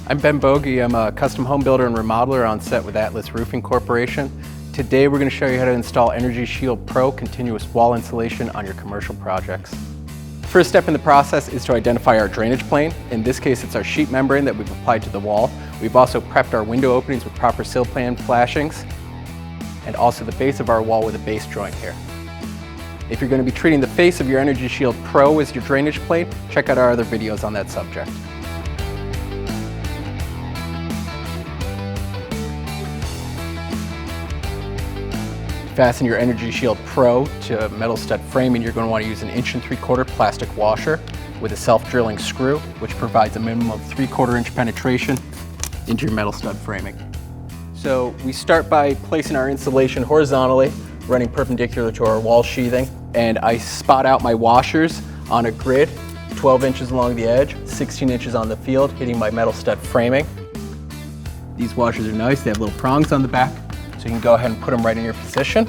I'm Ben Bogie. I'm a custom home builder and remodeler on set with Atlas Roofing Corporation. Today we're going to show you how to install EnergyShield Pro continuous wall insulation on your commercial projects. First step in the process is to identify our drainage plane. In this case, it's our sheet membrane that we've applied to the wall. We've also prepped our window openings with proper sill plan flashings, and also the base of our wall with a base joint here. If you're going to be treating the face of your EnergyShield Pro as your drainage plane, check out our other videos on that subject. Fasten your EnergyShield Pro to metal stud framing. You're going to want to use an 1 3/4 inch plastic washer with a self-drilling screw, which provides a minimum of 3/4 inch penetration into your metal stud framing. So we start by placing our insulation horizontally, running perpendicular to our wall sheathing, and I spot out my washers on a grid, 12 inches along the edge, 16 inches on the field, hitting my metal stud framing. These washers are nice. They have little prongs on the back, so you can go ahead and put them right in your position.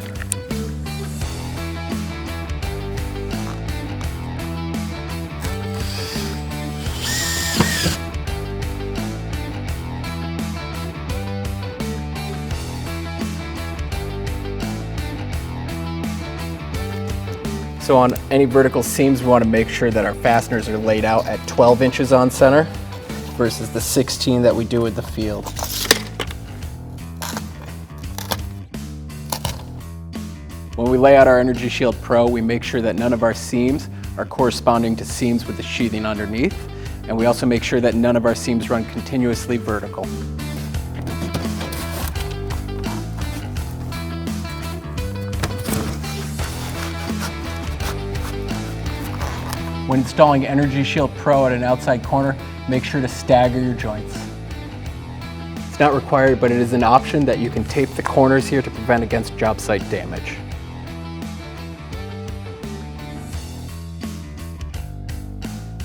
So on any vertical seams, we want to make sure that our fasteners are laid out at 12 inches on center versus the 16 that we do with the field. When we lay out our EnergyShield Pro, we make sure that none of our seams are corresponding to seams with the sheathing underneath, and we also make sure that none of our seams run continuously vertical. When installing EnergyShield Pro at an outside corner, make sure to stagger your joints. It's not required, but it is an option that you can tape the corners here to prevent against job site damage.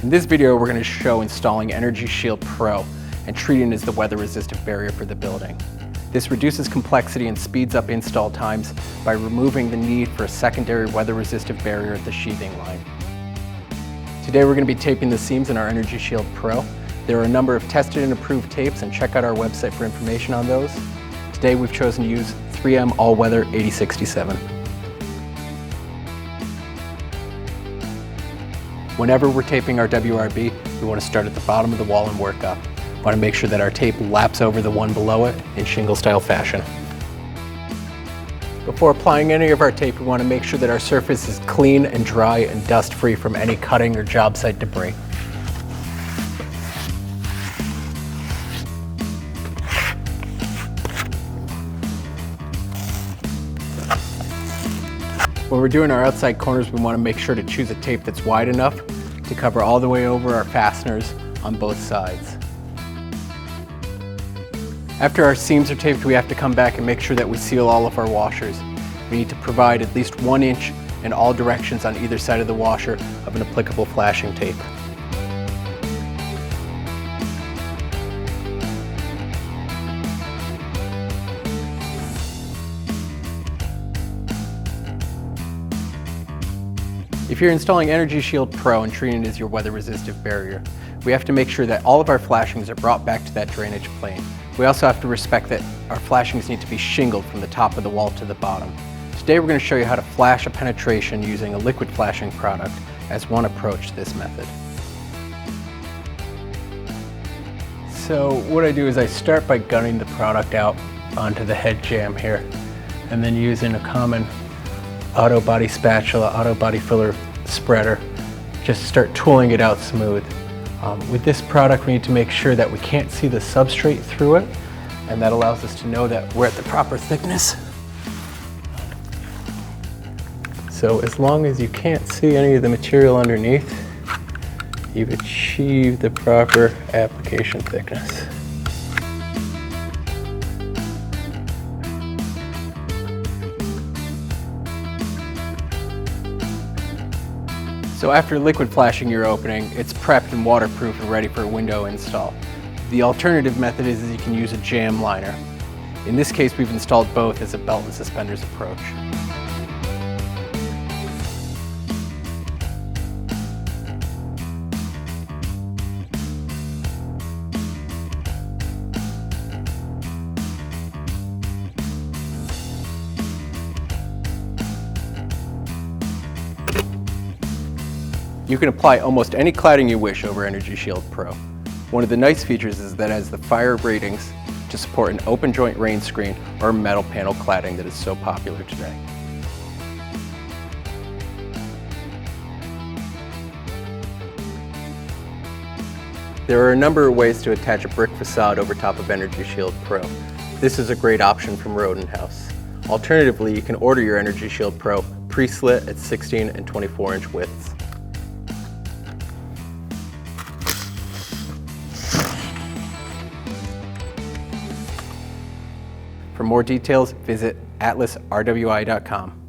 In this video, we're going to show installing EnergyShield Pro and treating it as the weather-resistive barrier for the building. This reduces complexity and speeds up install times by removing the need for a secondary weather-resistive barrier at the sheathing line. Today we're going to be taping the seams in our EnergyShield Pro. There are a number of tested and approved tapes, and check out our website for information on those. Today we've chosen to use 3M All-Weather 8067. Whenever we're taping our WRB, we want to start at the bottom of the wall and work up. We want to make sure that our tape laps over the one below it in shingle-style fashion. Before applying any of our tape, we want to make sure that our surface is clean and dry and dust-free from any cutting or job site debris. When we're doing our outside corners, we want to make sure to choose a tape that's wide enough to cover all the way over our fasteners on both sides. After our seams are taped, we have to come back and make sure that we seal all of our washers. We need to provide at least 1 inch in all directions on either side of the washer of an applicable flashing tape. If you're installing EnergyShield Pro and treating it as your weather-resistive barrier, we have to make sure that all of our flashings are brought back to that drainage plane. We also have to respect that our flashings need to be shingled from the top of the wall to the bottom. Today we're going to show you how to flash a penetration using a liquid flashing product as one approach to this method. So what I do is I start by gunning the product out onto the head jamb here, and then using a common auto body spatula, auto body filler spreader, just start tooling it out smooth. With this product, we need to make sure that we can't see the substrate through it, and that allows us to know that we're at the proper thickness. So as long as you can't see any of the material underneath, you've achieved the proper application thickness. So after liquid flashing your opening, it's prepped and waterproof and ready for a window install. The alternative method is you can use a jam liner. In this case, we've installed both as a belt and suspenders approach. You can apply almost any cladding you wish over EnergyShield Pro. One of the nice features is that it has the fire ratings to support an open joint rain screen or metal panel cladding that is so popular today. There are a number of ways to attach a brick facade over top of EnergyShield Pro. This is a great option from Roden House. Alternatively, you can order your EnergyShield Pro pre-slit at 16 and 24-inch widths. For more details, visit atlasrwi.com.